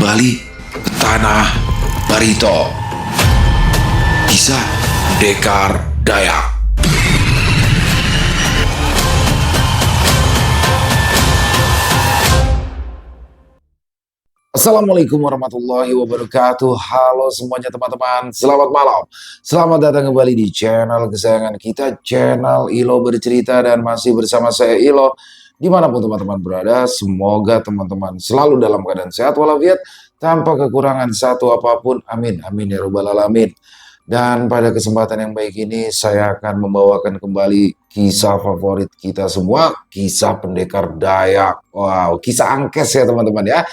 kembali ke tanah Barito. Kisah Pendekar Dayak. Assalamualaikum warahmatullahi wabarakatuh. Halo semuanya teman-teman, selamat malam. Selamat datang kembali di channel kesayangan kita, channel Ilo Bercerita, dan masih bersama saya Ilo. Dimanapun teman-teman berada, semoga teman-teman selalu dalam keadaan sehat walafiat, tanpa kekurangan satu apapun. Amin, amin ya robbal alamin. Dan pada kesempatan yang baik ini, saya akan membawakan kembali kisah favorit kita semua, kisah Pendekar Dayak. Wow, kisah angkes ya teman-teman ya.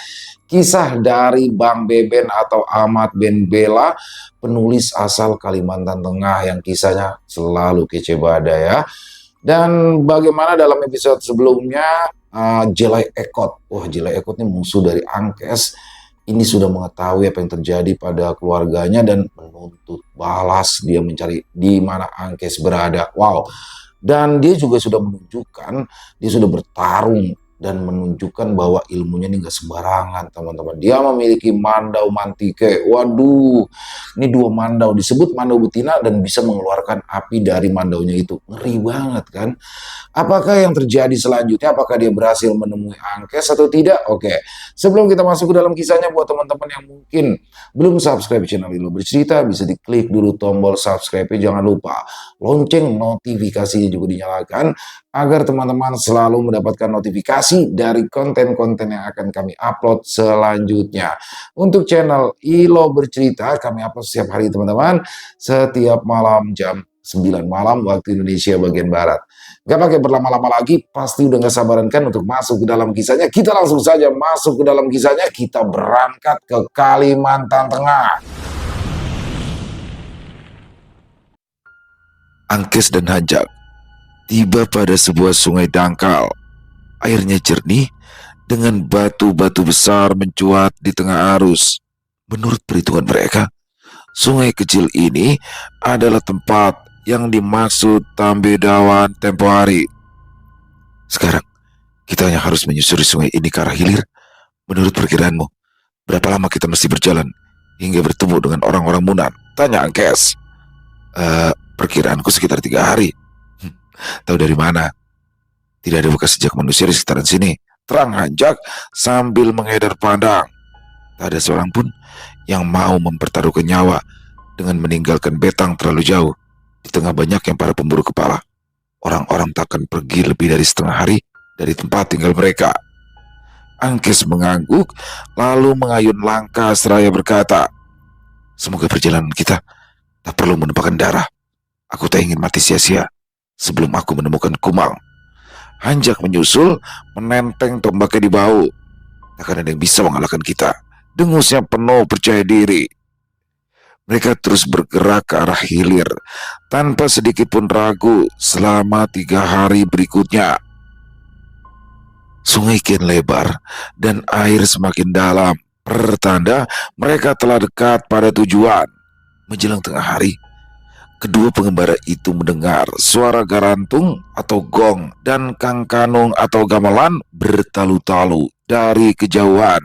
Kisah dari Bang Beben atau Ahmad Ben Bella, penulis asal Kalimantan Tengah yang kisahnya selalu kece badai ya. Dan bagaimana dalam episode sebelumnya, Jelai Ekot. Wah, Jelai Ekot ini musuh dari Angkes. Ini sudah mengetahui apa yang terjadi pada keluarganya dan menuntut balas. Dia mencari di mana Angkes berada. Wow. Dan dia juga sudah menunjukkan, dia sudah bertarung dan menunjukkan bahwa ilmunya ini nggak sembarangan teman-teman. Dia memiliki mandau mantike. Waduh, ini dua mandau, disebut mandau betina dan bisa mengeluarkan api dari mandaunya itu. Ngeri banget kan? Apakah yang terjadi selanjutnya? Apakah dia berhasil menemui Angkes atau tidak? Oke, sebelum kita masuk ke dalam kisahnya, buat teman-teman yang mungkin belum subscribe channel Ilo Bercerita, bisa diklik dulu tombol subscribe-nya. Jangan lupa lonceng notifikasinya juga dinyalakan, agar teman-teman selalu mendapatkan notifikasi dari konten-konten yang akan kami upload selanjutnya. Untuk channel Ilo Bercerita, kami upload setiap hari teman-teman, setiap malam jam 9 malam waktu Indonesia bagian Barat. Gak pakai berlama-lama lagi, pasti udah gak sabaran kan untuk masuk ke dalam kisahnya. Kita langsung saja masuk ke dalam kisahnya, kita berangkat ke Kalimantan Tengah. Angkes dan Hanjak tiba pada sebuah sungai dangkal. Airnya jernih dengan batu-batu besar mencuat di tengah arus. Menurut perhitungan mereka, sungai kecil ini adalah tempat yang dimaksud Tambedawan tempo hari. Sekarang, kita hanya harus menyusuri sungai ini ke arah hilir. Menurut perkiraanmu, berapa lama kita mesti berjalan hingga bertemu dengan orang-orang Munan? Tanya Angkes. Perkiraanku sekitar 3 hari. Tahu dari mana? Tidak ada bekas jejak manusia di sekitaran sini, terang Hanjak sambil mengedar pandang. Tak ada seorang pun yang mau mempertaruhkan nyawa dengan meninggalkan betang terlalu jauh. Di tengah banyak yang para pemburu kepala, orang-orang takkan pergi lebih dari setengah hari dari tempat tinggal mereka. Angkes mengangguk, lalu mengayun langkah seraya berkata, semoga perjalanan kita tak perlu menumpahkan darah. Aku tak ingin mati sia-sia sebelum aku menemukan Kumang. Hanjak menyusul, menenteng tombaknya di bahu. Takkan ada yang bisa mengalahkan kita, dengusnya penuh percaya diri. Mereka terus bergerak ke arah hilir tanpa sedikit pun ragu selama 3 hari berikutnya. Sungai kian lebar dan air semakin dalam, pertanda mereka telah dekat pada tujuan. Menjelang tengah hari, kedua pengembara itu mendengar suara garantung atau gong dan kangkanung atau gamelan bertalu-talu dari kejauhan.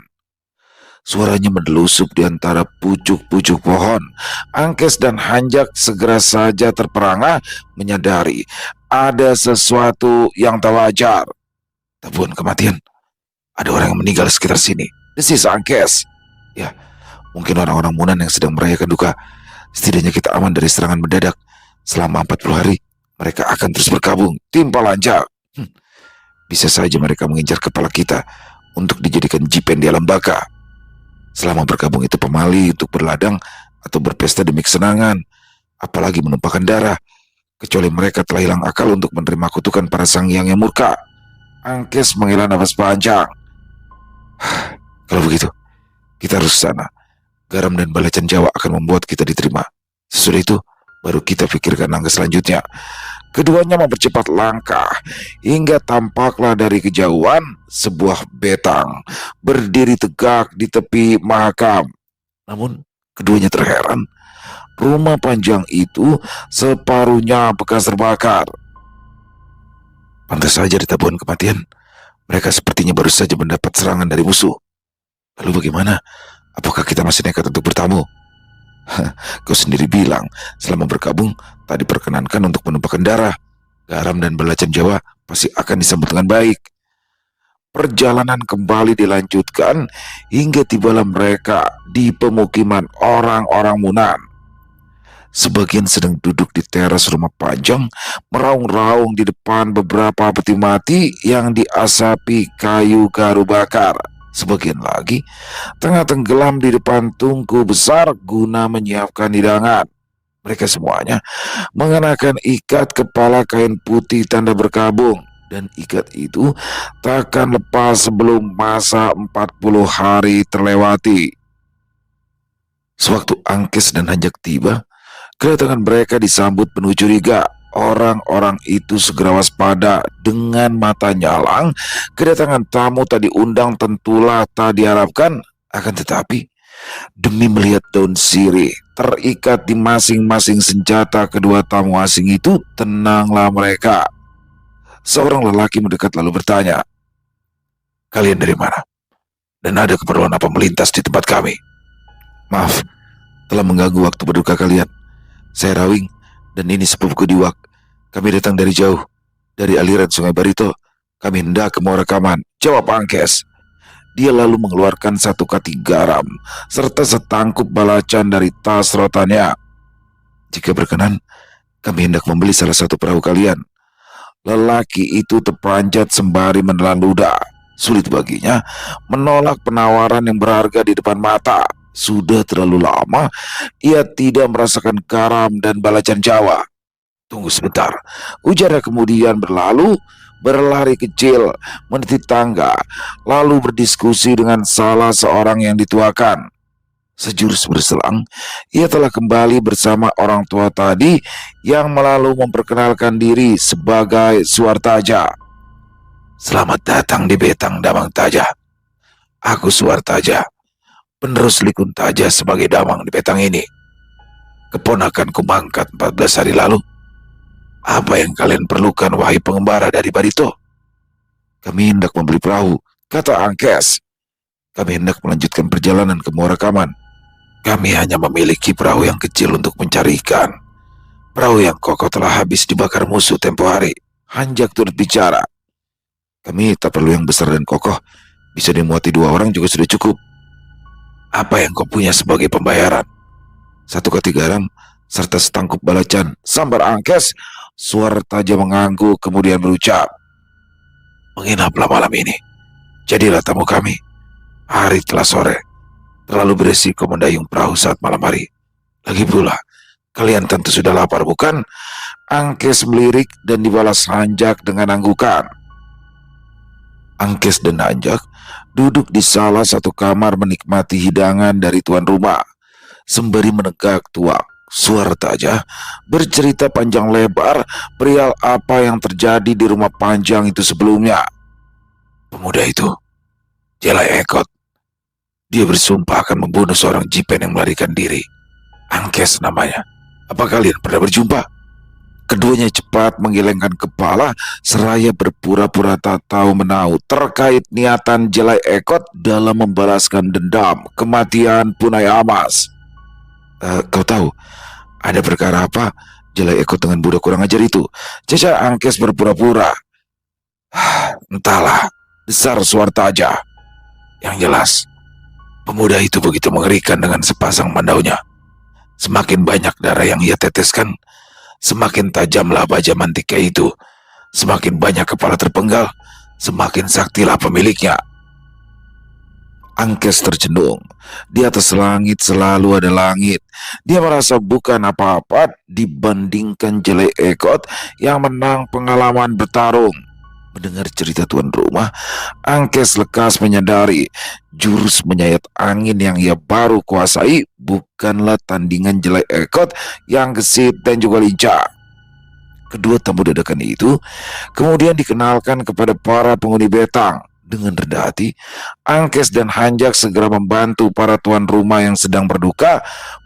Suaranya mendelusup di antara pucuk-pucuk pohon. Angkes dan Hanjak segera saja terperangah menyadari ada sesuatu yang tak wajar. Tabungan kematian. Ada orang yang meninggal sekitar sini, desis Angkes. Ya, mungkin orang-orang Munan yang sedang merayakan duka. Setidaknya kita aman dari serangan mendadak. Selama 40 hari, mereka akan terus berkabung, timpal Hanjak. Bisa saja mereka mengincar kepala kita untuk dijadikan jipen di alam baka. Selama bergabung itu pemali untuk berladang atau berpesta demi kesenangan, apalagi menumpahkan darah, kecuali mereka telah hilang akal untuk menerima kutukan para sang hyang yang murka. Angkes menghela nafas panjang. Kalau begitu, kita harus ke sana. Garam dan balacan Jawa akan membuat kita diterima. Sesudah itu, baru kita pikirkan langkah selanjutnya. Keduanya mempercepat langkah hingga tampaklah dari kejauhan sebuah betang berdiri tegak di tepi makam. Namun keduanya terheran, rumah panjang itu separuhnya bekas terbakar. Pantas saja di tabungan kematian, mereka sepertinya baru saja mendapat serangan dari musuh. Lalu bagaimana? Apakah kita masih nekat untuk bertamu? Kau sendiri bilang, selama berkabung, tak diperkenankan untuk menumpahkan darah. Garam dan belacan Jawa pasti akan disambut dengan baik. Perjalanan kembali dilanjutkan hingga tibalah mereka di pemukiman orang-orang Munan. Sebagian sedang duduk di teras rumah Panjang, meraung-raung di depan beberapa peti mati yang diasapi kayu garu bakar. Sebagian lagi tengah tenggelam di depan tungku besar guna menyiapkan hidangan. Mereka semuanya mengenakan ikat kepala kain putih tanda berkabung, dan ikat itu takkan lepas sebelum masa 40 hari terlewati. Sewaktu Angkes dan Hanjak tiba, kedatangan mereka disambut penuh curiga. Orang-orang itu segera waspada. Dengan mata nyalang, kedatangan tamu tak diundang tentulah tak diharapkan. Akan tetapi, demi melihat daun sirih terikat di masing-masing senjata kedua tamu asing itu, tenanglah mereka. Seorang lelaki mendekat lalu bertanya, "Kalian dari mana? Dan ada keperluan apa melintas di tempat kami?" "Maaf, telah mengganggu waktu berduka kalian. Saya Rawing, dan ini sepupuku Diwak. Kami datang dari jauh, dari aliran Sungai Barito. Kami hendak ke Muara Kaman," jawab Angkes. Dia lalu mengeluarkan satu kati garam, serta setangkup balacan dari tas rotannya. "Jika berkenan, kami hendak membeli salah satu perahu kalian." Lelaki itu terpanjat sembari menelan ludah. Sulit baginya menolak penawaran yang berharga di depan mata. Sudah terlalu lama ia tidak merasakan garam dan balacan Jawa. "Tunggu sebentar," ujarnya kemudian berlari kecil, meniti tangga, lalu berdiskusi dengan salah seorang yang dituakan. Sejurus berselang, ia telah kembali bersama orang tua tadi yang lalu memperkenalkan diri sebagai Suartaja. "Selamat datang di Betang Damang Taja. Aku Suartaja, penerus Likun Taja sebagai damang di Betang ini. Keponakanku mangkat 14 hari lalu. Apa yang kalian perlukan, wahai pengembara dari Barito?" "Kami hendak membeli perahu," kata Angkes. "Kami hendak melanjutkan perjalanan ke Muara Kaman. Kami hanya memiliki perahu yang kecil untuk mencari ikan. Perahu yang kokoh telah habis dibakar musuh tempo hari," Hanjak turut bicara. "Kami tak perlu yang besar dan kokoh. Bisa dimuati 2 orang juga sudah cukup." "Apa yang kau punya sebagai pembayaran?" "1 kati garam, serta setangkup balacan," sambar Angkes. Suartaja mengangguk kemudian berucap, "Menginaplah malam ini. Jadilah tamu kami. Hari telah sore. Terlalu beresiko mendayung perahu saat malam hari. Lagi pula, kalian tentu sudah lapar, bukan?" Angkes melirik dan dibalas Hanjak dengan anggukan. Angkes dan Hanjak duduk di salah satu kamar menikmati hidangan dari tuan rumah. Sembari menegak tuak, Suartaja bercerita panjang lebar perihal apa yang terjadi di rumah Panjang itu sebelumnya. "Pemuda itu, Jelai Ekot. Dia bersumpah akan membunuh seorang jipen yang melarikan diri. Angkes namanya. Apa kalian pernah berjumpa?" Keduanya cepat menggelengkan kepala seraya berpura-pura tak tahu menahu terkait niatan Jelai Ekot dalam membalaskan dendam kematian Punai Amas. Kau tahu ada perkara apa Jelai Ekot dengan budak kurang ajar itu?" Caca Angkes berpura-pura. "Entahlah," desar Suartaja. "Yang jelas, pemuda itu begitu mengerikan dengan sepasang mandaunya. Semakin banyak darah yang ia teteskan, semakin tajamlah baja mantiknya itu. Semakin banyak kepala terpenggal, semakin saktilah pemiliknya." Angkes tercenung. Di atas langit selalu ada langit. Dia merasa bukan apa-apa dibandingkan Jelai Ekot yang menang pengalaman bertarung. Mendengar cerita tuan rumah, Angkes lekas menyadari jurus menyayat angin yang ia baru kuasai bukanlah tandingan Jelai Ekot yang gesit dan juga lincah. Kedua tamu dadakan itu kemudian dikenalkan kepada para penghuni Betang. Dengan rendah hati, Angkes dan Hanjak segera membantu para tuan rumah yang sedang berduka.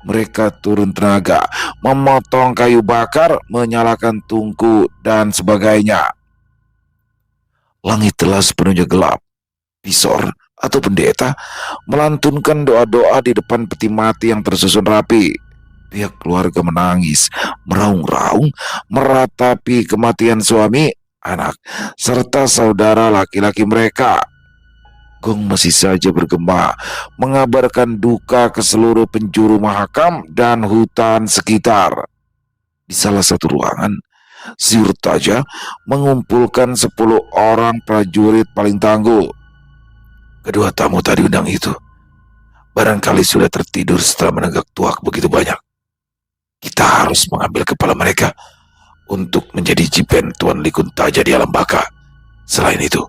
Mereka turun tenaga, memotong kayu bakar, menyalakan tungku, dan sebagainya. Langit telah sepenuhnya gelap. Pisor atau pendeta melantunkan doa-doa di depan peti mati yang tersusun rapi. Pihak keluarga menangis, meraung-raung, meratapi kematian suami, anak, serta saudara laki-laki mereka. Gong masih saja bergema, mengabarkan duka ke seluruh penjuru mahakam dan hutan sekitar. Di salah satu ruangan, Sirtaja mengumpulkan 10 orang prajurit paling tangguh. Kedua tamu tadi undang itu barangkali sudah tertidur setelah menenggak tuak begitu banyak. Kita harus mengambil kepala mereka untuk menjadi jipen Tuan Likuntaja di alam baka. Selain itu,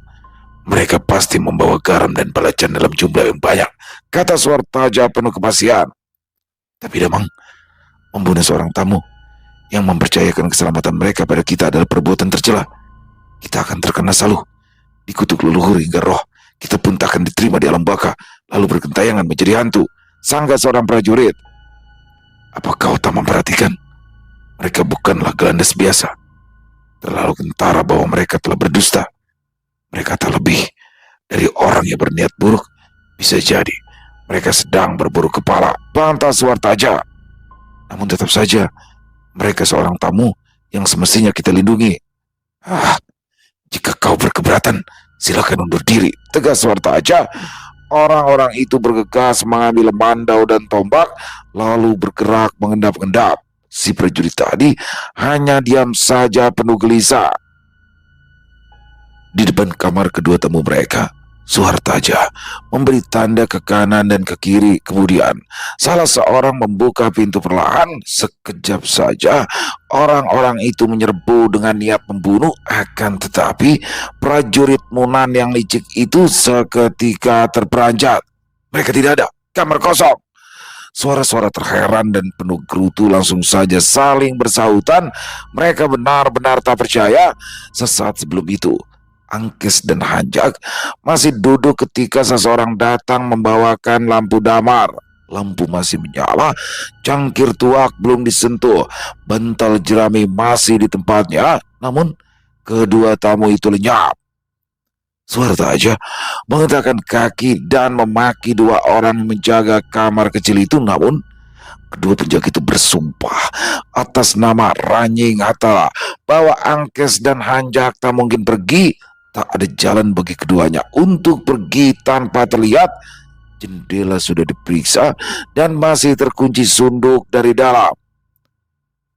mereka pasti membawa garam dan belacan dalam jumlah yang banyak, kata Suartaja penuh kepastian. Tapi Damang, membunuh seorang tamu yang mempercayakan keselamatan mereka pada kita adalah perbuatan tercela. Kita akan terkena saluh, dikutuk leluhur hingga roh kita pun tak akan diterima di alam baka, lalu bergentayangan menjadi hantu, sangga seorang prajurit. Apa kau tak memperhatikan? Mereka bukanlah gelandas biasa. Terlalu kentara bahwa mereka telah berdusta. Mereka tak lebih dari orang yang berniat buruk. Bisa jadi mereka sedang berburu kepala, bantah Suartaja. Namun tetap saja mereka seorang tamu yang semestinya kita lindungi. Jika kau berkeberatan, silakan undur diri, tegas Suartaja. Orang-orang itu bergegas mengambil mandau dan tombak, lalu bergerak mengendap-endap. Si prajurit tadi hanya diam saja penuh gelisah. Di depan kamar kedua tamu mereka, Suartaja memberi tanda ke kanan dan ke kiri. Kemudian salah seorang membuka pintu perlahan. Sekejap saja orang-orang itu menyerbu dengan niat membunuh. Akan tetapi prajurit Munan yang licik itu seketika terperanjat. Mereka tidak ada, kamar kosong. Suara-suara terheran dan penuh gerutu langsung saja saling bersahutan. Mereka benar-benar tak percaya. Sesaat sebelum itu, Angkes dan Hanjak masih duduk ketika seseorang datang membawakan lampu damar. Lampu masih menyala, cangkir tuak belum disentuh, bantal jerami masih di tempatnya, namun kedua tamu itu lenyap. Suartaja menghentakkan kaki dan memaki dua orang menjaga kamar kecil itu, namun kedua penjaga itu bersumpah atas nama Ranying Hatala bahwa Angkes dan Hanjak tak mungkin pergi. Tak ada jalan bagi keduanya untuk pergi tanpa terlihat. Jendela sudah diperiksa dan masih terkunci sunduk dari dalam.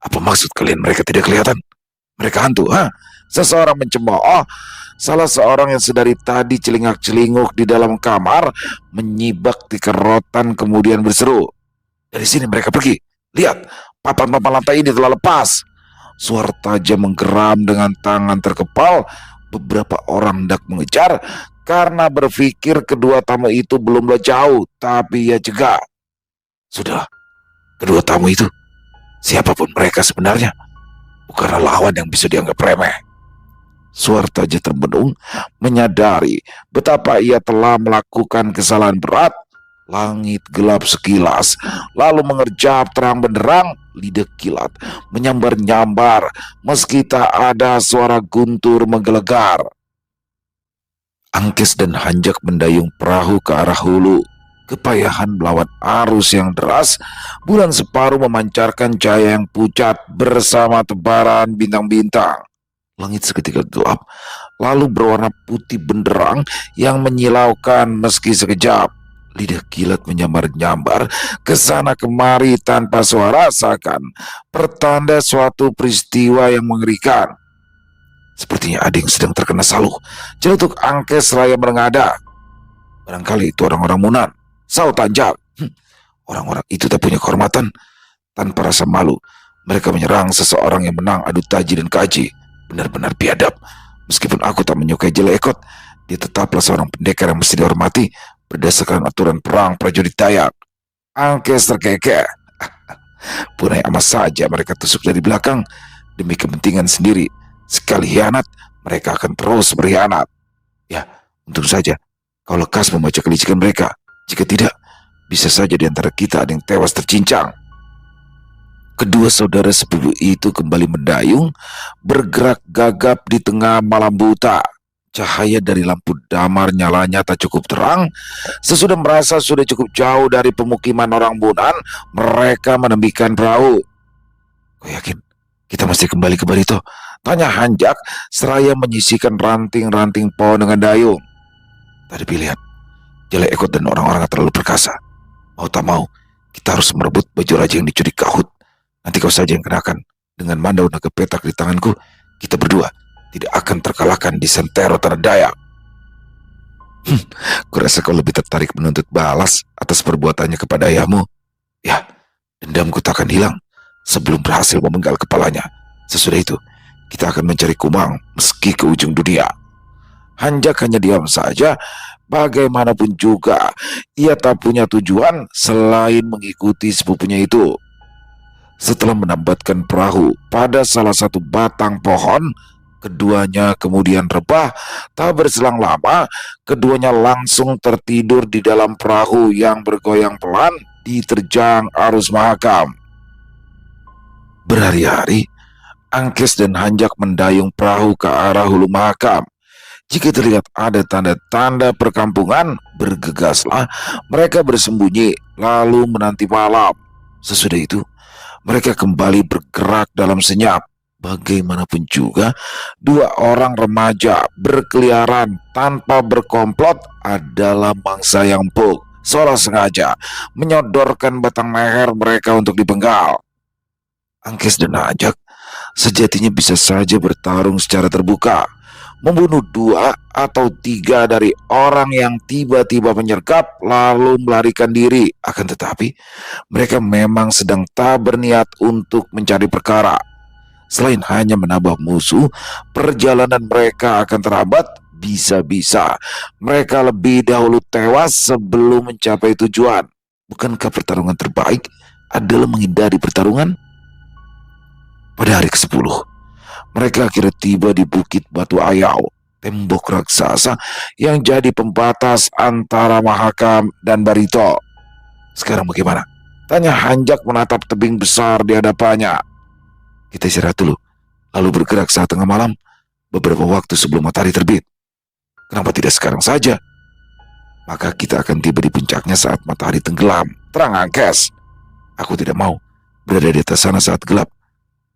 Apa maksud kalian mereka tidak kelihatan? Mereka hantu, ha? Seseorang mencemooh. Salah seorang yang sedari tadi celingak-celinguk di dalam kamar menyibak di kerotan kemudian berseru. Dari sini mereka pergi. Lihat, papan-papan lantai ini telah lepas. Suartaja menggeram dengan tangan terkepal. Beberapa orang hendak mengejar karena berpikir kedua tamu itu belumlah jauh, tapi ia cegah. Sudah, kedua tamu itu, siapapun mereka sebenarnya, bukanlah lawan yang bisa dianggap remeh. Suartaja termenung, menyadari betapa ia telah melakukan kesalahan berat. Langit gelap sekilas, lalu mengerjap terang benderang. Lidah kilat menyambar-nyambar meski tak ada suara guntur menggelegar. Angkes dan Hanjak mendayung perahu ke arah hulu. Kepayahan melawan arus yang deras, bulan separuh memancarkan cahaya yang pucat bersama tebaran bintang-bintang. Langit seketika gelap, lalu berwarna putih benderang yang menyilaukan meski sekejap. Lidah kilat menyambar-nyambar ke sana kemari tanpa suara, seakan pertanda suatu peristiwa yang mengerikan. Sepertinya ada yang sedang terkena saluh. Celetuk Angkes raya merengada. Barangkali itu orang-orang Munan, saut Hanjak. Orang-orang itu tak punya kehormatan. Tanpa rasa malu, mereka menyerang seseorang yang menang adu taji dan kaji. Benar-benar biadab. Meskipun aku tak menyukai Jelekot, dia tetaplah seorang pendekar yang mesti dihormati berdasarkan aturan perang prajurit Dayak. Angkes terkekeh. Punai amat saja mereka tusuk dari belakang demi kepentingan sendiri. Sekali hianat, mereka akan terus berkhianat. Ya, untung saja kau lekas membaca kelicikan mereka. Jika tidak, bisa saja di antara kita ada yang tewas tercincang. Kedua saudara sepupu itu kembali mendayung, bergerak gagap di tengah malam buta. Cahaya dari lampu damar nyalanya tak cukup terang. Sesudah merasa sudah cukup jauh dari pemukiman orang Bunan, mereka menemukan perahu. Kau yakin kita mesti kembali ke Barito? Tanya Hanjak seraya menyisihkan ranting-ranting pohon dengan dayung. Tadi pilihan, Jelek Ekot dan orang-orang terlalu perkasa. Mau tak mau, kita harus merebut baju raja yang dicuri Kahut. Nanti kau saja yang kenakan. Dengan mandau naga petak di tanganku, kita berdua tidak akan terkalahkan di sentero tanah Dayak. Kurasa kau lebih tertarik menuntut balas atas perbuatannya kepada ayahmu. Ya, dendamku tak akan hilang sebelum berhasil memenggal kepalanya. Sesudah itu, kita akan mencari Kumang meski ke ujung dunia. Hanjak hanya diam saja. Bagaimanapun juga, ia tak punya tujuan selain mengikuti sepupunya itu. Setelah menambatkan perahu pada salah satu batang pohon, keduanya kemudian rebah. Tak berselang lama, keduanya langsung tertidur di dalam perahu yang bergoyang pelan diterjang arus Mahakam. Berhari-hari, Angkes dan Hanjak mendayung perahu ke arah hulu Mahakam. Jika terlihat ada tanda-tanda perkampungan, bergegaslah mereka bersembunyi lalu menanti malam. Sesudah itu, mereka kembali bergerak dalam senyap. Bagaimanapun juga, dua orang remaja berkeliaran tanpa berkomplot adalah mangsa yang empuk. Seolah sengaja menyodorkan batang leher mereka untuk dipenggal. Angkes dan Hanjak sejatinya bisa saja bertarung secara terbuka, membunuh 2 atau 3 dari orang yang tiba-tiba menyergap lalu melarikan diri. Akan tetapi, mereka memang sedang tak berniat untuk mencari perkara. Selain hanya menambah musuh, perjalanan mereka akan terhambat. Bisa-bisa mereka lebih dahulu tewas sebelum mencapai tujuan. Bukankah pertarungan terbaik adalah menghindari pertarungan? Pada hari ke-10, mereka akhirnya tiba di Bukit Batu Ayau, tembok raksasa yang jadi pembatas antara Mahakam dan Barito. Sekarang bagaimana? Tanya Hanjak menatap tebing besar di hadapannya. Kita istirahat dulu, lalu bergerak saat tengah malam, beberapa waktu sebelum matahari terbit. Kenapa tidak sekarang saja? Maka kita akan tiba di puncaknya saat matahari tenggelam. Terang Angkes. Aku tidak mau berada di atas sana saat gelap.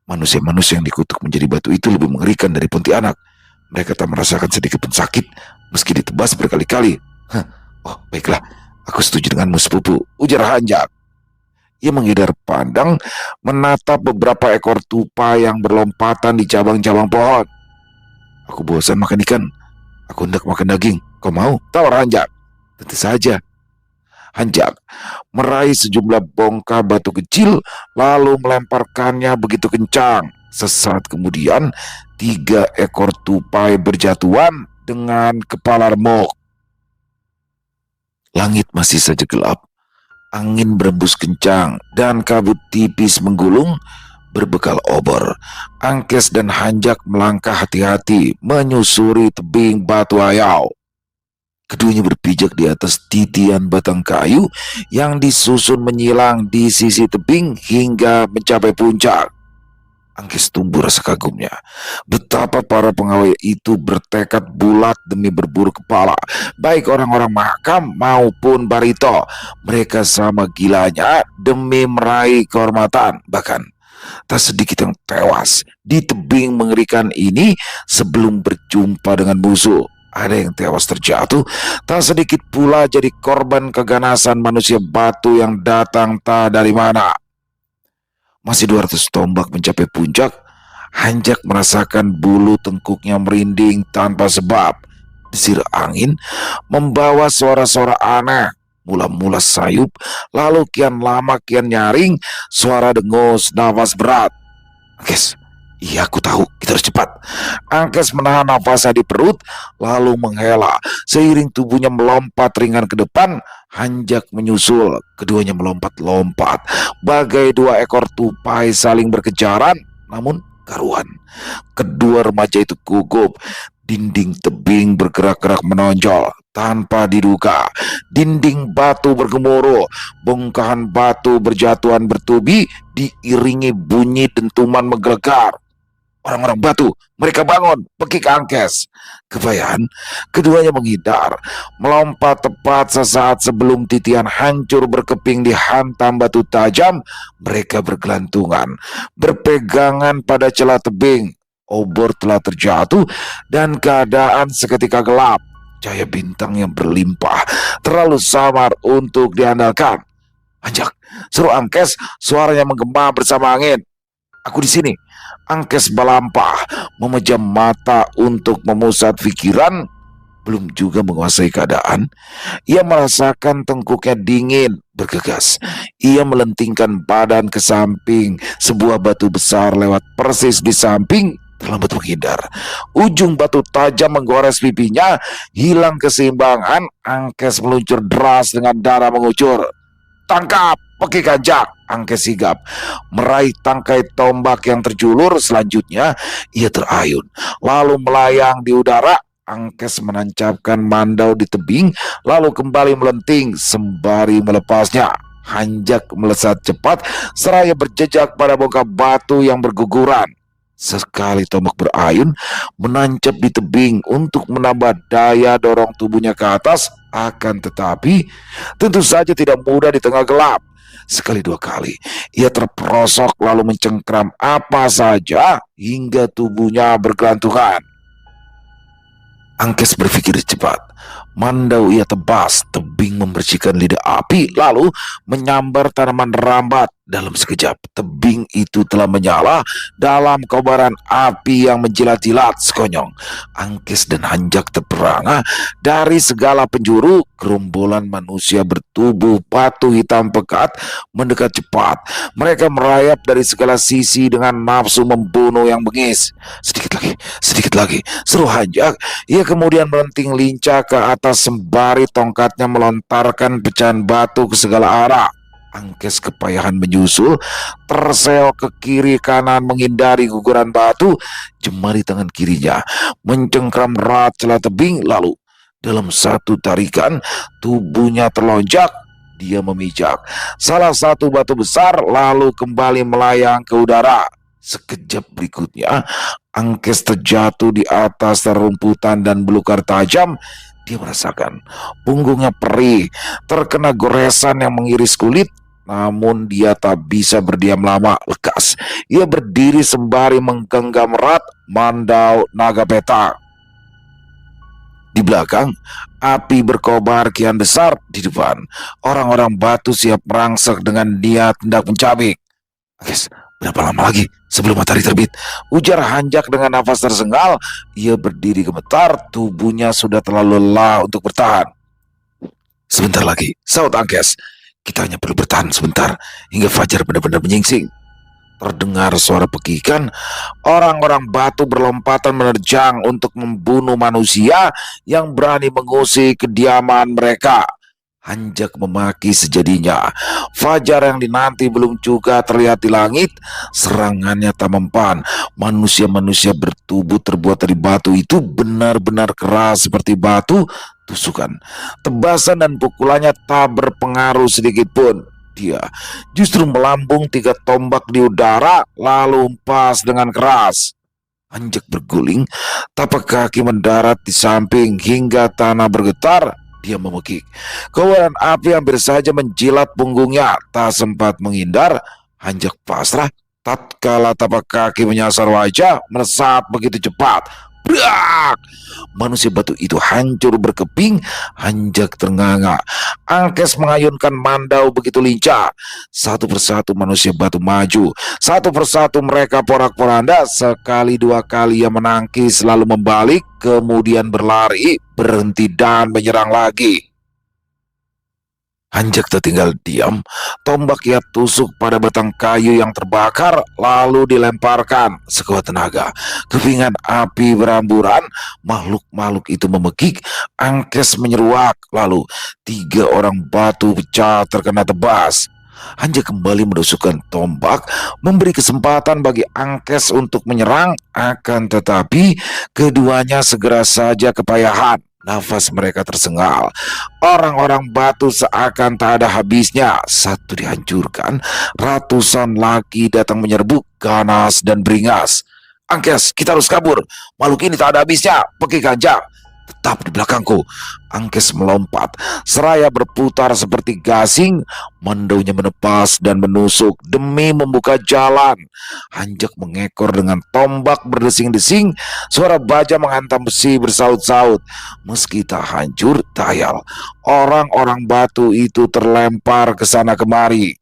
Manusia-manusia yang dikutuk menjadi batu itu lebih mengerikan dari Pontianak. Mereka tak merasakan sedikit pun sakit, meski ditebas berkali-kali. Oh, baiklah, aku setuju denganmu sepupu, ujar Hanjak. Ia menghindar pandang, menatap beberapa ekor tupai yang berlompatan di cabang-cabang pohon. Aku bosan makan ikan, aku hendak makan daging. Kau mau? Tawar Hanjak. Tentu saja. Hanjak meraih sejumlah bongkah batu kecil lalu melemparkannya begitu kencang. Sesaat kemudian 3 ekor tupai berjatuhan dengan kepala remuk. Langit masih saja gelap. Angin berembus kencang dan kabut tipis menggulung. Berbekal obor, Angkes dan Hanjak melangkah hati-hati menyusuri tebing Batu Ayau. Keduanya berpijak di atas titian batang kayu yang disusun menyilang di sisi tebing hingga mencapai puncak. Angkes tumbuh rasa kagumnya. Betapa para pengawal itu bertekad bulat demi berburu kepala, baik orang-orang Mahakam maupun Barito. Mereka sama gilanya demi meraih kehormatan. Bahkan tak sedikit yang tewas di tebing mengerikan ini sebelum berjumpa dengan musuh. Ada yang tewas terjatuh, tak sedikit pula jadi korban keganasan manusia batu yang datang tak dari mana. Masih 200 tombak mencapai puncak, Hanjak merasakan bulu tengkuknya merinding tanpa sebab. Desir angin membawa suara-suara aneh. Mula-mula sayup, lalu kian lama kian nyaring, suara dengus, nafas berat. Angkes, iya aku tahu, kita harus cepat. Angkes menahan nafasnya di perut, lalu menghela. Seiring tubuhnya melompat ringan ke depan, Hanjak menyusul. Keduanya melompat-lompat, bagai 2 ekor tupai saling berkejaran, namun karuan. Kedua remaja itu gugup. Dinding tebing bergerak-gerak menonjol tanpa diduga. Dinding batu bergemuruh, bongkahan batu berjatuhan bertubi diiringi bunyi dentuman menggelegar. Orang-orang batu, mereka bangun, pergi ke Angkes. Kepayahan, keduanya menghindar, melompat tepat sesaat sebelum titian hancur berkeping dihantam batu tajam. Mereka bergelantungan, berpegangan pada celah tebing. Obor telah terjatuh dan keadaan seketika gelap. Cahaya bintang yang berlimpah terlalu samar untuk diandalkan. Anjak, seru Angkes, suaranya menggema bersama angin. Aku di sini. Angkes Balampah memejam mata untuk memusat pikiran. Belum juga menguasai keadaan, ia merasakan tengkuknya dingin, bergegas. Ia melentingkan badan ke samping. Sebuah batu besar lewat persis di samping. Terlambat menghindar. Ujung batu tajam menggores pipinya. Hilang keseimbangan. Angkes meluncur deras dengan darah mengucur. Tangkap, pergi Kanjak, Angkes sigap. Meraih tangkai tombak yang terjulur. Selanjutnya ia terayun, lalu melayang di udara. Angkes menancapkan mandau di tebing, lalu kembali melenting sembari melepasnya. Hanjak melesat cepat seraya berjejak pada bongkah batu yang berguguran. Sekali tombak berayun menancap di tebing untuk menambah daya dorong tubuhnya ke atas. Akan tetapi tentu saja tidak mudah di tengah gelap. Sekali dua kali ia terperosok lalu mencengkram apa saja hingga tubuhnya bergelantungan. Angkes berpikir cepat. Mandau ia tebas, tebing membersihkan lidah api, lalu menyambar tanaman rambat. Dalam sekejap, tebing itu telah menyala dalam kobaran api yang menjilat-jilat. Sekonyong, Angkes dan Hanjak terperangah dari segala penjuru. Gerombolan manusia bertubuh batu hitam pekat mendekat cepat. Mereka merayap dari segala sisi dengan nafsu membunuh yang bengis. Sedikit lagi, seru Hanjak. Ia kemudian melenting lincah ke atas sembari tongkatnya melontarkan pecahan batu ke segala arah. Angkes kepayahan menyusul, terseok ke kiri kanan menghindari guguran batu. Jemari tangan kirinya mencengkram erat celah tebing, lalu dalam satu tarikan tubuhnya terlonjak. Dia memijak salah satu batu besar lalu kembali melayang ke udara. Sekejap berikutnya Angkes terjatuh di atas rerumputan dan belukar tajam. Dia merasakan punggungnya perih, terkena goresan yang mengiris kulit. Namun dia tak bisa berdiam lama. Lekas ia berdiri sembari menggenggam erat mandau naga petak. Di belakang, api berkobar kian besar. Di depan, orang-orang batu siap merangsek dengan niat hendak mencabik. Guys, berapa lama lagi sebelum matahari terbit? Ujar Hanjak dengan nafas tersengal. Ia berdiri gemetar, tubuhnya sudah terlalu lelah untuk bertahan. Sebentar lagi, saut Angkes. Kita hanya perlu bertahan sebentar hingga fajar benar-benar menyingsing. Terdengar suara pekikan. Orang-orang batu berlompatan menerjang untuk membunuh manusia yang berani mengusik kediaman mereka. Hanjak memaki sejadinya. Fajar yang dinanti belum juga terlihat di langit. Serangannya tak mempan. Manusia-manusia bertubuh terbuat dari batu itu benar-benar keras seperti batu. Tusukan, tebasan dan pukulannya tak berpengaruh sedikit pun. Dia justru melambung 3 tombak di udara lalu hempas dengan keras. Hanjak berguling, tapak kaki mendarat di samping hingga tanah bergetar. Dia memekik. Kobaran api hampir saja menjilat punggungnya. Tak sempat menghindar, Hanjak pasrah tatkala tapak kaki menyasar wajah melesat begitu cepat. Brak! Manusia batu itu hancur berkeping. Hanjak ternganga. Angkes mengayunkan mandau begitu lincah. Satu persatu manusia batu maju. Satu persatu mereka porak-poranda. Sekali dua kali ia menangkis lalu membalik, kemudian berlari, berhenti dan menyerang lagi. Hanjak tertinggal diam. Tombak ia tusuk pada batang kayu yang terbakar lalu dilemparkan sekuat tenaga. Kepingan api beramburan. Makhluk-makhluk itu memekik. Angkes menyeruak. Lalu 3 orang batu pecah terkena tebas. Hanjak kembali menusukkan tombak, memberi kesempatan bagi Angkes untuk menyerang. Akan tetapi keduanya segera saja kepayahan. Nafas mereka tersengal. Orang-orang batu seakan tak ada habisnya. Satu dihancurkan, ratusan lagi datang menyerbu ganas dan beringas. Angkes, kita harus kabur. Makhluk ini tak ada habisnya. Pergi ganja. Tetap di belakangku. Angkes melompat. Seraya berputar seperti gasing. Mandaunya menepas dan menusuk demi membuka jalan. Hanjak mengekor dengan tombak berdesing-desing. Suara baja menghantam besi bersaut-saut. Meski tak hancur, tayal. Orang-orang batu itu terlempar ke sana kemari.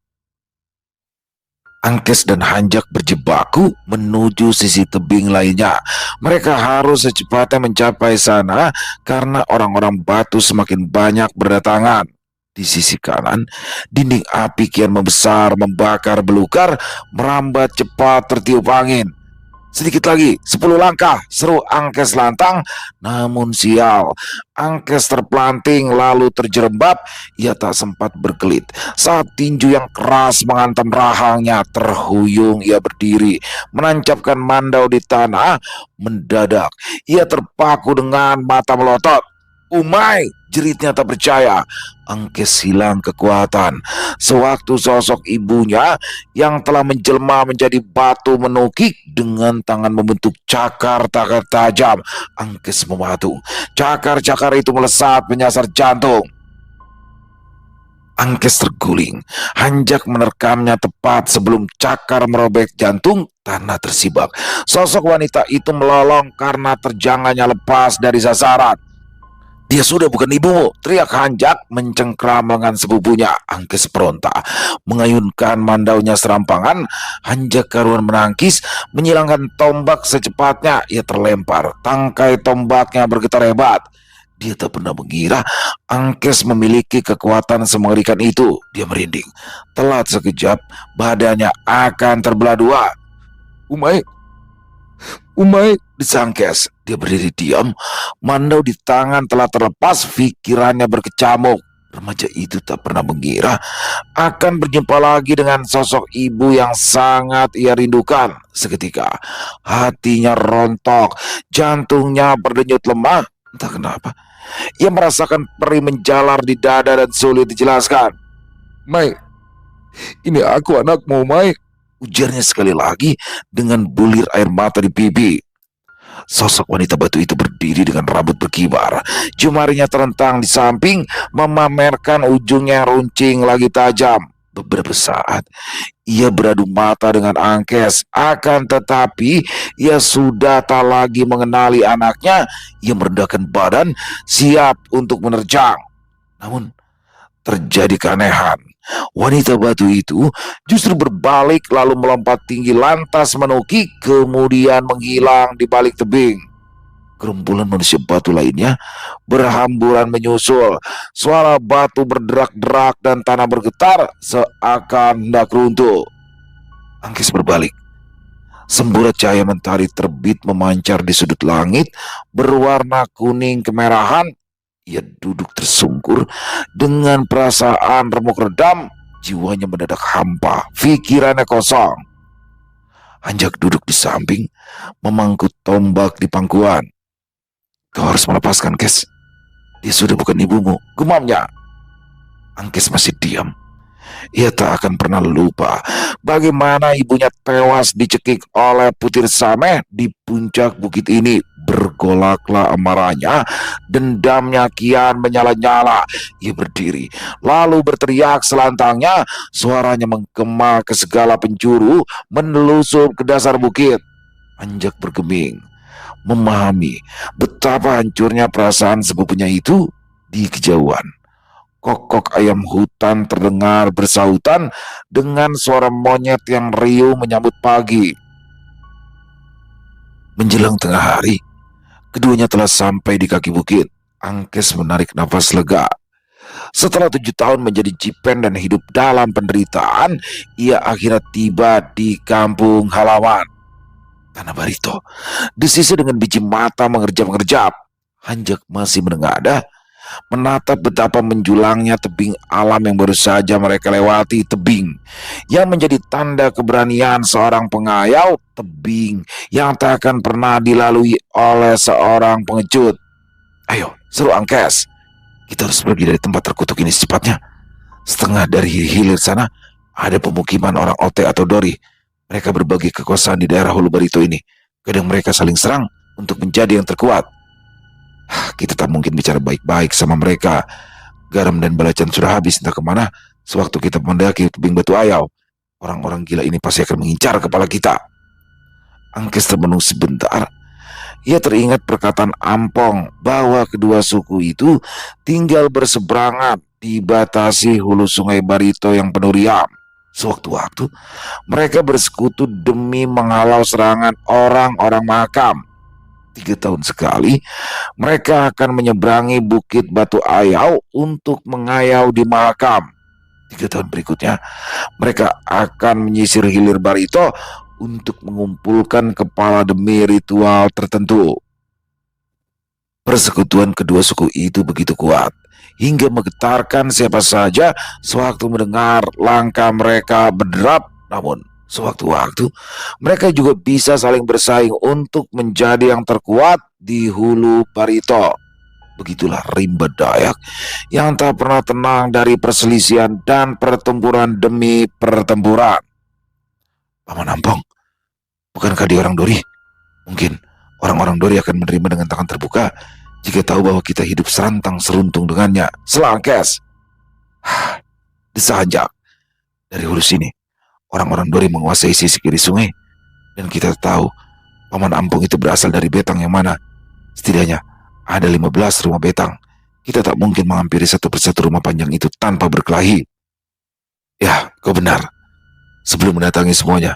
Angkes dan Hanjak berjebaku menuju sisi tebing lainnya. Mereka harus secepatnya mencapai sana karena orang-orang batu semakin banyak berdatangan. Di sisi kanan, dinding api kian membesar, membakar belukar, merambat cepat tertiup angin. Sedikit lagi, 10 langkah, seru Angkes lantang. Namun sial, Angkes terpelanting lalu terjerembab. Ia tak sempat berkelit saat tinju yang keras menghantam rahangnya. Terhuyung ia berdiri, menancapkan mandau di tanah. Mendadak, ia terpaku dengan mata melotot. Umai, jeritnya tak percaya. Angkes hilang kekuatan. Sewaktu sosok ibunya yang telah menjelma menjadi batu menukik dengan tangan membentuk cakar tajam. Angkes mematung. Cakar-cakar itu melesat menyasar jantung. Angkes terguling. Hanjak menerkamnya tepat sebelum cakar merobek jantung. Tanah tersibak. Sosok wanita itu melolong karena terjangannya lepas dari sasaran. Dia sudah bukan ibumu, teriak Hanjak mencengkram lengan sepupunya. Angkes berontak, mengayunkan mandaunya serampangan. Hanjak karuan menangkis, menyilangkan tombak secepatnya. Ia terlempar, tangkai tombaknya bergetar hebat. Dia tak pernah mengira Angkes memiliki kekuatan semengerikan itu. Dia merinding. Telat sekejap, badannya akan terbelah dua. Umai, disangkes. Dia berdiri diam. Mandau di tangan telah terlepas. Pikirannya berkecamuk. Remaja itu tak pernah mengira akan berjumpa lagi dengan sosok ibu yang sangat ia rindukan. Seketika hatinya rontok, jantungnya berdenyut lemah. Entah kenapa ia merasakan perih menjalar di dada dan sulit dijelaskan. Mai, ini aku anakmu, Mai, ujarnya sekali lagi dengan bulir air mata di pipi. Sosok wanita batu itu berdiri dengan rambut berkibar. Jemarinya terentang di samping, memamerkan ujungnya yang runcing lagi tajam. Beberapa saat, ia beradu mata dengan Angkes. Akan tetapi, ia sudah tak lagi mengenali anaknya. Ia merendahkan badan, siap untuk menerjang. Namun, terjadi keanehan. Wanita batu itu justru berbalik lalu melompat tinggi lantas menukik kemudian menghilang di balik tebing. Gerombolan manusia batu lainnya berhamburan menyusul. Suara batu berderak-derak dan tanah bergetar seakan hendak runtuh. Angkes berbalik. Semburat cahaya mentari terbit memancar di sudut langit berwarna kuning kemerahan. Ia duduk tersungkur dengan perasaan remuk redam. Jiwanya mendadak hampa, pikirannya kosong. Hanjak duduk di samping, memangku tombak di pangkuan. Kau harus melepaskan, Kes. Dia sudah bukan ibumu, gumamnya. Angkes masih diam. Ia tak akan pernah lupa bagaimana ibunya tewas dicekik oleh Putir Sameh di puncak bukit ini. Bergolaklah amarahnya, dendamnya kian menyala-nyala. Ia berdiri, lalu berteriak selantangnya. Suaranya menggema ke segala penjuru, menelusup ke dasar bukit. Hanjak bergeming, memahami betapa hancurnya perasaan sepupunya itu. Di kejauhan, kokok ayam hutan terdengar bersahutan dengan suara monyet yang riuh menyambut pagi. Menjelang tengah hari, keduanya telah sampai di kaki bukit. Angkes menarik nafas lega. Setelah 7 tahun menjadi jipen dan hidup dalam penderitaan, ia akhirnya tiba di kampung halaman. Tanah Barito disisir dengan biji mata mengerjap-ngerjap. Hanjak masih menengadah, menatap betapa menjulangnya tebing alam yang baru saja mereka lewati. Tebing yang menjadi tanda keberanian seorang pengayal, tebing yang tak akan pernah dilalui oleh seorang pengecut. Ayo, seru Angkes, kita harus pergi dari tempat terkutuk ini secepatnya. Setengah dari hilir sana ada pemukiman orang Ote atau Dori. Mereka berbagi kekuasaan di daerah Hulu Barito ini. Kadang mereka saling serang untuk menjadi yang terkuat. Kita tak mungkin bicara baik-baik sama mereka. Garam dan belacan sudah habis entah kemana. Sewaktu kita mendaki tebing batu ayau, orang-orang gila ini pasti akan mengincar kepala kita. Angkes termenung sebentar. Ia teringat perkataan Ampong bahwa kedua suku itu tinggal berseberangan dibatasi hulu sungai Barito yang penuh riam. Sewaktu-waktu mereka bersekutu demi menghalau serangan orang-orang Mahakam. 3 tahun sekali mereka akan menyeberangi Bukit Batu Ayau untuk mengayau di Mahakam. 3 tahun berikutnya mereka akan menyisir hilir Barito untuk mengumpulkan kepala demi ritual tertentu. Persekutuan kedua suku itu begitu kuat hingga menggetarkan siapa saja sewaktu mendengar langkah mereka berderap. Namun sewaktu-waktu mereka juga bisa saling bersaing untuk menjadi yang terkuat di hulu Barito. Begitulah rimba Dayak yang tak pernah tenang dari perselisihan dan pertempuran demi pertempuran. Paman Ampong, bukankah dia orang Dori? Mungkin orang-orang Dori akan menerima dengan tangan terbuka jika tahu bahwa kita hidup serantang seruntung dengannya. Selangkes. Desa Hanjak. Dari hulu sini, orang-orang Dori menguasai sisi kiri sungai. Dan kita tahu Paman Ampong itu berasal dari betang yang mana. Setidaknya ada 15 rumah betang. Kita tak mungkin menghampiri satu persatu rumah panjang itu tanpa berkelahi. Ya, kau benar. Sebelum mendatangi semuanya,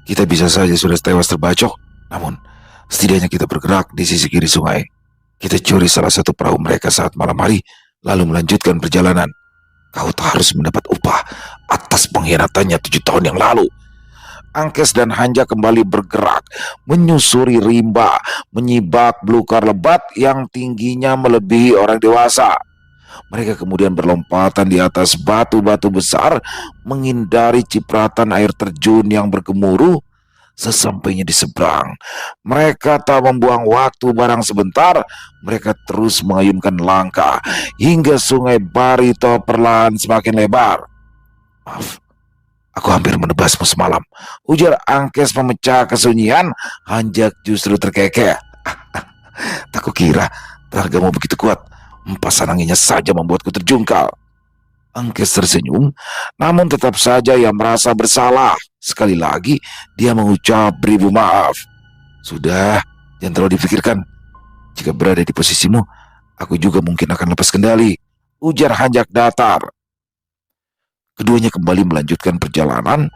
kita bisa saja sudah tewas terbacok. Namun, setidaknya kita bergerak di sisi kiri sungai. Kita curi salah satu perahu mereka saat malam hari, lalu melanjutkan perjalanan. Kau tak harus mendapat upah atas pengkhianatannya 7 tahun yang lalu. Angkes dan Hanja kembali bergerak, menyusuri rimba, menyibak belukar lebat yang tingginya melebihi orang dewasa. Mereka kemudian berlompatan di atas batu-batu besar, menghindari cipratan air terjun yang bergemuruh. Sesampainya di seberang, mereka tak membuang waktu barang sebentar. Mereka terus mengayunkan langkah hingga sungai Barito perlahan semakin lebar. Maaf, aku hampir menebasmu semalam, ujar Angkes memecah kesunyian. Hanjak justru terkekeh. Tak kukira tenagamu begitu kuat. Empasan anginnya saja membuatku terjungkal. Angkes tersenyum, namun tetap saja ia merasa bersalah. Sekali lagi dia mengucap beribu maaf. Sudah, jangan terlalu dipikirkan. Jika berada di posisimu, aku juga mungkin akan lepas kendali, ujar Hanjak datar. Keduanya kembali melanjutkan perjalanan,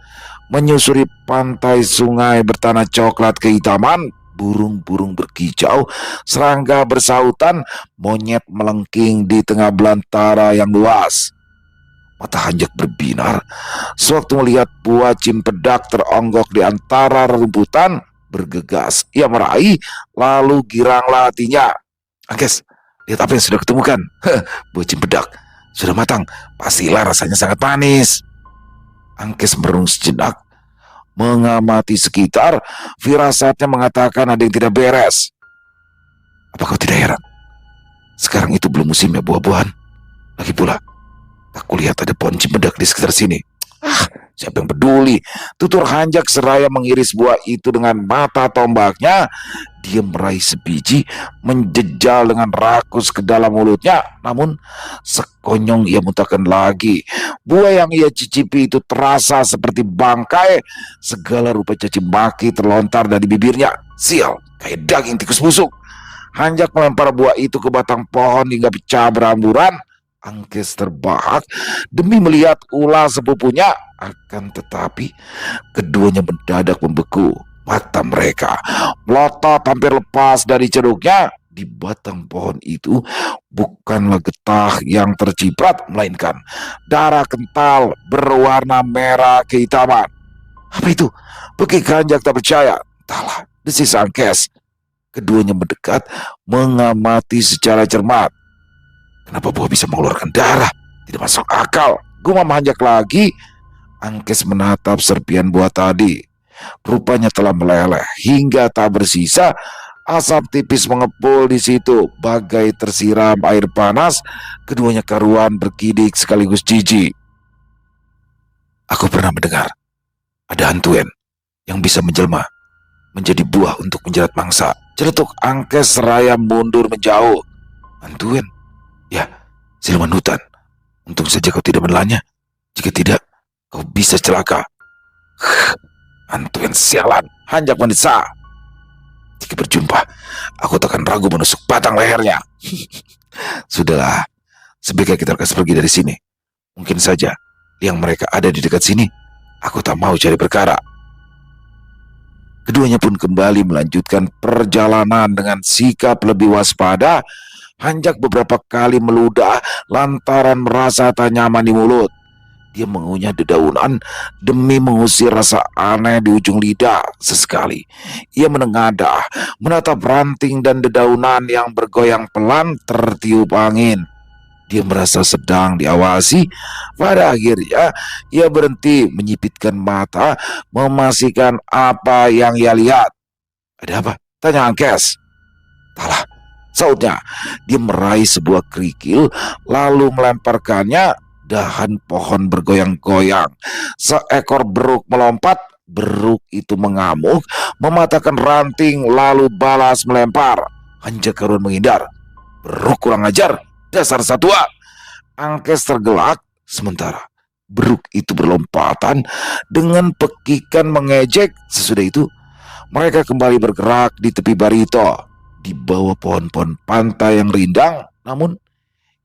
menyusuri pantai sungai bertanah coklat kehitaman. Burung-burung berkicau, serangga bersautan, monyet melengking di tengah belantara yang luas. Mata Hanjak berbinar sewaktu melihat buah cimpedak teronggok di antara rerumputan. Bergegas ia meraih, lalu giranglah hatinya. Angkes, lihat apa yang sudah ketemukan. Buah cimpedak sudah matang, pastilah rasanya sangat manis. Angkes merenung sejenak, mengamati sekitar. Firasatnya mengatakan ada yang tidak beres. Apa kau tidak heran? Sekarang itu belum musimnya buah-buahan. Lagi pula, tak kulihat ada pohon cimpedak di sekitar sini. Siapa yang peduli? Tutur Hanjak seraya mengiris buah itu dengan mata tombaknya. Dia meraih sebiji, menjejal dengan rakus ke dalam mulutnya. Namun sekonyong ia muntahkan lagi. Buah yang ia cicipi itu terasa seperti bangkai. Segala rupa caci maki terlontar dari bibirnya. Sial, kayak daging tikus busuk. Hanjak melempar buah itu ke batang pohon hingga pecah beramburan. Angkes terbahak demi melihat ulah sepupunya. Akan tetapi keduanya mendadak membeku. Mata mereka melotot hampir lepas dari ceruknya. Di batang pohon itu bukanlah getah yang terciprat, melainkan darah kental berwarna merah kehitaman. Apa itu? Bekik Hanjak tak percaya. Entahlah, desis Angkes. Keduanya mendekat, mengamati secara cermat. Kenapa buah bisa mengeluarkan darah? Tidak masuk akal. Gumam Hanjak lagi. Angkes menatap serpian buah tadi. Rupanya telah meleleh hingga tak bersisa. Asap tipis mengepul di situ, bagai tersiram air panas. Keduanya karuan berkidik sekaligus jijik. Aku pernah mendengar ada hantu yang bisa menjelma menjadi buah untuk menjerat mangsa. Celetuk Angkes seraya mundur menjauh. Antuen, ya, siluman hutan. Untung saja kau tidak menelannya. Jika tidak, kau bisa celaka. Antuen sialan, hanjak mendesa. Jika berjumpa, aku takkan ragu menusuk batang lehernya. Sudahlah, sebaiknya kita lekas pergi dari sini. Mungkin saja yang mereka ada di dekat sini. Aku tak mau cari perkara. Keduanya pun kembali melanjutkan perjalanan dengan sikap lebih waspada. Hanjak beberapa kali meludah lantaran merasa tak nyaman di mulut. Dia mengunyah dedaunan demi mengusir rasa aneh di ujung lidah. Sesekali ia menengadah, menatap ranting dan dedaunan yang bergoyang pelan tertiup angin. Dia merasa sedang diawasi. Pada akhirnya ia berhenti, menyipitkan mata, memastikan apa yang ia lihat. Ada apa? Tanya Angkes. Talah, sautnya. Dia meraih sebuah kerikil, lalu melemparkannya. Dahan pohon bergoyang-goyang. Seekor beruk melompat. Beruk itu mengamuk, mematahkan ranting, lalu balas melempar. Hanjak Karun menghindar. Beruk kurang ajar, dasar satwa. Angkes tergelak. Sementara beruk itu berlompatan dengan pekikan mengejek. Sesudah itu mereka kembali bergerak di tepi Barito, di bawah pohon-pohon pantai yang rindang. Namun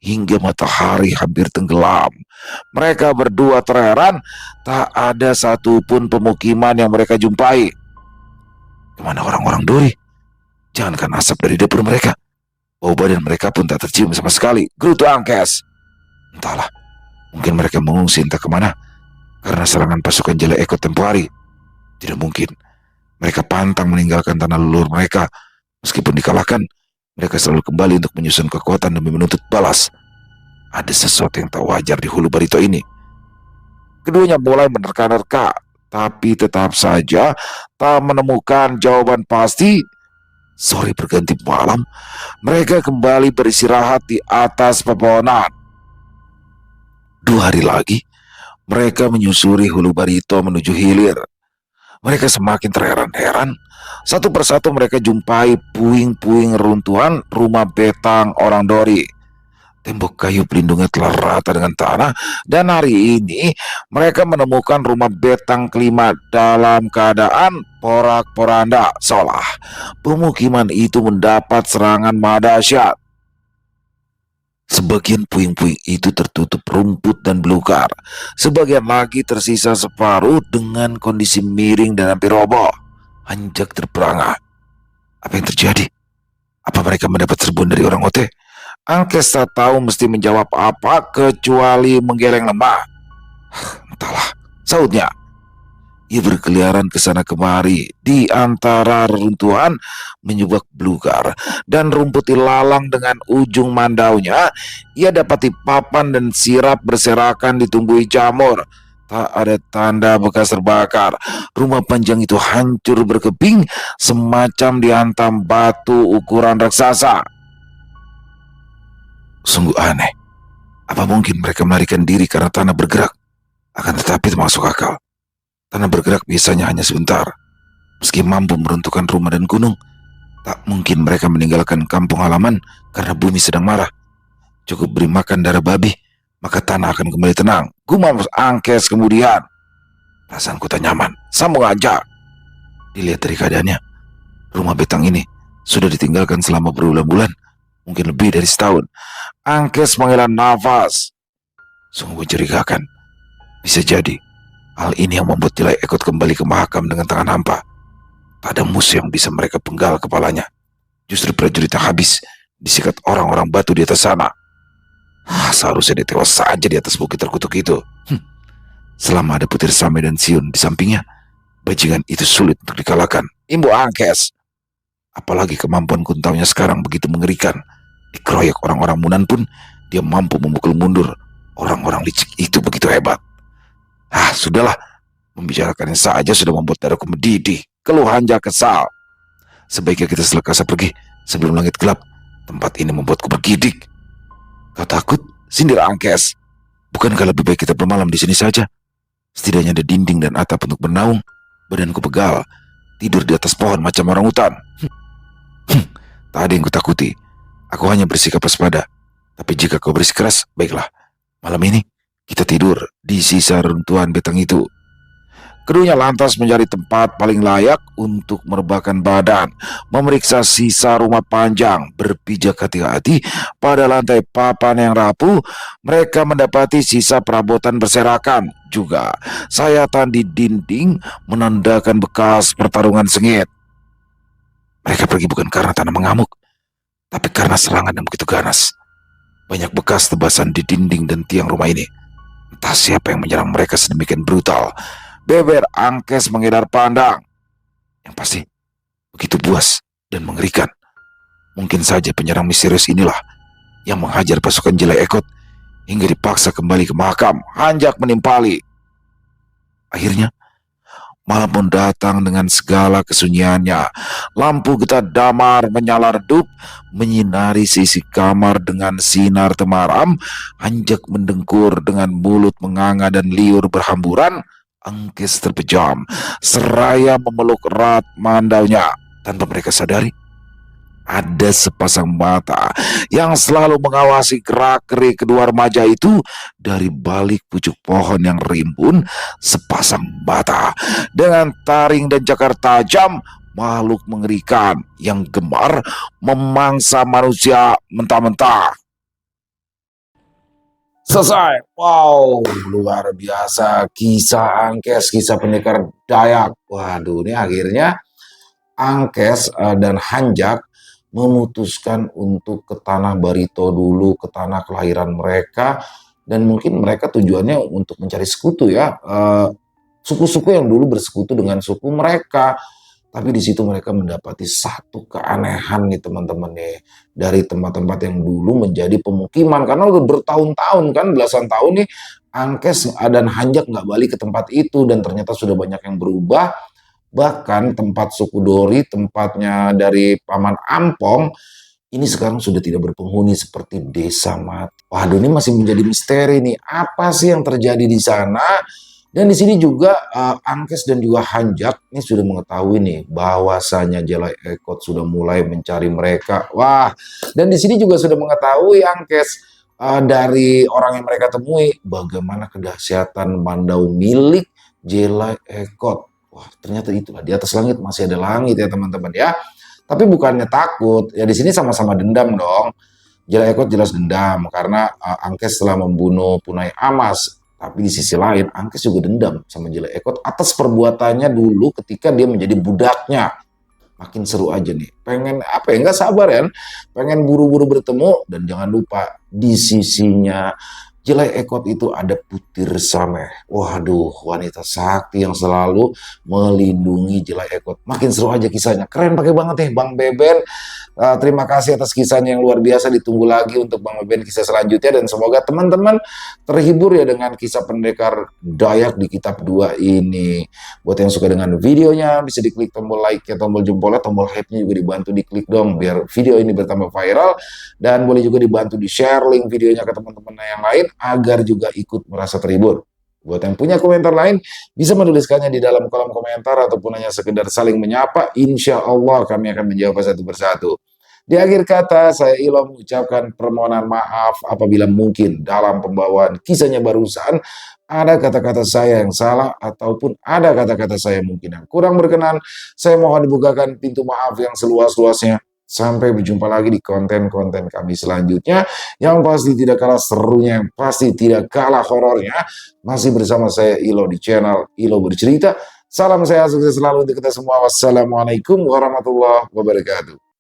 hingga matahari hampir tenggelam, mereka berdua terheran. Tak ada satupun pemukiman yang mereka jumpai. Kemana orang-orang Dori? Jangankan asap dari dapur mereka, bau badan mereka pun tak tercium sama sekali. Gerutu Angkes. Entahlah, mungkin mereka mengungsi entah kemana karena serangan pasukan Jala Eko tempo hari. Tidak mungkin mereka pantang meninggalkan tanah leluhur mereka. Meskipun dikalahkan, mereka selalu kembali untuk menyusun kekuatan demi menuntut balas. Ada sesuatu yang tak wajar di hulu Barito ini. Keduanya mulai menerka-nerka, tapi tetap saja tak menemukan jawaban pasti. Sore berganti malam, mereka kembali beristirahat di atas pepohonan. 2 hari lagi, mereka menyusuri hulu Barito menuju hilir. Mereka semakin terheran-heran. Satu persatu mereka jumpai puing-puing runtuhan rumah betang orang Dori. Tembok kayu pelindungnya telah rata dengan tanah, dan hari ini mereka menemukan rumah betang kelima dalam keadaan porak-poranda, seolah pemukiman itu mendapat serangan dahsyat. Sebagian puing-puing itu tertutup rumput dan belukar. Sebagian lagi tersisa separuh dengan kondisi miring dan hampir roboh. Hanjak terperangah. Apa yang terjadi? Apa mereka mendapat serbuan dari orang Ote? Angkes tak tahu mesti menjawab apa kecuali menggeleng lemah. Entahlah, sautnya. Ia berkeliaran ke sana kemari di antara reruntuhan, menyubak belukar dan rumput ilalang dengan ujung mandaunya. Ia dapati papan dan sirap berserakan ditumbuhi jamur. Tak ada tanda bekas terbakar. Rumah panjang itu hancur berkeping, semacam dihantam batu ukuran raksasa. Sungguh aneh. Apa mungkin mereka melarikan diri karena tanah bergerak? Akan tetapi itu masuk akal. Tanah bergerak biasanya hanya sebentar. Meski mampu meruntuhkan rumah dan gunung, tak mungkin mereka meninggalkan kampung halaman karena bumi sedang marah. Cukup beri makan darah babi, maka tanah akan kembali tenang. Gumam Angkes kemudian. Perasaanku tak nyaman. Sambung aja. Dilihat dari keadaannya, rumah betang ini sudah ditinggalkan selama berbulan-bulan, mungkin lebih dari setahun. Angkes menghela nafas. Sungguh mencurigakan. Bisa jadi hal ini yang membuat Jala Ekot kembali ke Mahakam dengan tangan hampa. Tak ada musuh yang bisa mereka penggal kepalanya. Justru prajurit yang habis disikat orang-orang batu di atas sana. Seharusnya dia tewas saja di atas bukit terkutuk itu. Selama ada Putir Same dan Siun di sampingnya, bajingan itu sulit untuk dikalahkan. Imbu Angkes. Apalagi kemampuan kuntaunya sekarang begitu mengerikan. Dikeroyok orang-orang Munan pun dia mampu memukul mundur. Orang-orang licik itu begitu hebat. Sudahlah. Membicarakannya saja sudah membuat dadaku mendidih. Keluh Hanjak kesal. Sebaiknya kita selekasa pergi sebelum langit gelap. Tempat ini membuatku bergidik. Kau takut? Sindir Angkes. Bukankah lebih baik kita bermalam di sini saja? Setidaknya ada dinding dan atap untuk bernaung. Badanku pegal. tidur di atas pohon macam orang hutan. Tak ada yang kutakuti. Aku hanya bersikap waspada. Tapi jika kau bersikeras, baiklah. Malam ini kita tidur di sisa runtuhan betang itu. Keduanya lantas mencari tempat paling layak untuk merebahkan badan, memeriksa sisa rumah panjang, berpijak hati-hati pada lantai papan yang rapuh. Mereka mendapati sisa perabotan berserakan, juga sayatan di dinding menandakan bekas pertarungan sengit. Mereka pergi bukan karena tanah mengamuk, tapi karena serangan yang begitu ganas. Banyak bekas tebasan di dinding dan tiang rumah ini. Entah siapa yang menyerang mereka sedemikian brutal. Beber Angkes mengedar pandang. Yang pasti, begitu buas dan mengerikan. Mungkin saja penyerang misterius inilah yang menghajar pasukan Jelai Ekot hingga dipaksa kembali ke makam. Hanjak menimpali. Akhirnya, malam pun datang dengan segala kesunyiannya. Lampu getah damar menyala redup, menyinari sisi kamar dengan sinar temaram. Hanjak mendengkur dengan mulut menganga dan liur berhamburan. Angkes terpejam, seraya memeluk erat mandaunya. Tanpa mereka sadari, ada sepasang mata yang selalu mengawasi gerak-gerik kedua remaja itu dari balik pucuk pohon yang rimbun. Sepasang mata dengan taring dan cakar tajam, makhluk mengerikan yang gemar memangsa manusia mentah-mentah. Selesai. Wow, luar biasa. Kisah Angkes, kisah pendekar Dayak. Waduh, ini akhirnya Angkes dan Hanjak memutuskan untuk ke tanah Barito dulu, ke tanah kelahiran mereka. Dan mungkin mereka tujuannya untuk mencari sekutu ya. Suku-suku yang dulu bersekutu dengan suku mereka. Tapi di situ mereka mendapati satu keanehan nih teman-teman nih. Dari tempat-tempat yang dulu menjadi pemukiman. Karena udah bertahun-tahun kan, belasan tahun nih Angkes dan Hanjak nggak balik ke tempat itu. Dan ternyata sudah banyak yang berubah. Bahkan tempat suku Dori, tempatnya dari Paman Ampong, ini sekarang sudah tidak berpenghuni seperti desa mati. Waduh, ini masih menjadi misteri nih. Apa sih yang terjadi di sana? Dan di sini juga Angkes dan juga Hanjak ini sudah mengetahui nih bahwasanya Jelai Ekot sudah mulai mencari mereka. Wah, dan di sini juga sudah mengetahui Angkes dari orang yang mereka temui bagaimana kedahsyatan mandau milik Jelai Ekot. Wah, ternyata itulah di atas langit masih ada langit ya teman-teman ya. Tapi bukannya takut, ya di sini sama-sama dendam dong. Jelai Ekot jelas dendam karena Angkes telah membunuh Punai Amas. Tapi di sisi lain, Angkes juga dendam sama Jelai Ekot atas perbuatannya dulu ketika dia menjadi budaknya. Makin seru aja nih. Pengen apa ya, nggak sabar ya. Pengen buru-buru bertemu. Dan jangan lupa di sisinya Jelai Ekot itu ada Putir Sameh. Waduh, wanita sakti yang selalu melindungi Jelai Ekot. Makin seru aja kisahnya. Keren pakai banget nih Bang Beben. Terima kasih atas kisahnya yang luar biasa. Ditunggu lagi untuk Bang Beben kisah selanjutnya. Dan semoga teman-teman terhibur ya dengan kisah pendekar Dayak di kitab 2 ini. Buat yang suka dengan videonya, bisa diklik tombol like-nya, tombol jempolnya, tombol hype-nya juga dibantu diklik dong. Biar video ini bertambah viral. Dan boleh juga dibantu di-share link videonya ke teman-teman yang lain agar juga ikut merasa terhibur. Buat yang punya komentar lain, bisa menuliskannya di dalam kolom komentar ataupun hanya sekedar saling menyapa. Insya Allah kami akan menjawab satu persatu. Di akhir kata, saya Ilo mengucapkan permohonan maaf apabila mungkin dalam pembawaan kisahnya barusan ada kata-kata saya yang salah ataupun ada kata-kata saya mungkin yang kurang berkenan. Saya mohon dibukakan pintu maaf yang seluas-luasnya. Sampai berjumpa lagi di konten-konten kami selanjutnya yang pasti tidak kalah serunya, yang pasti tidak kalah horornya. Masih bersama saya Ilo di channel Ilo Bercerita. Salam sehat, sukses selalu untuk kita semua. Wassalamualaikum warahmatullahi wabarakatuh.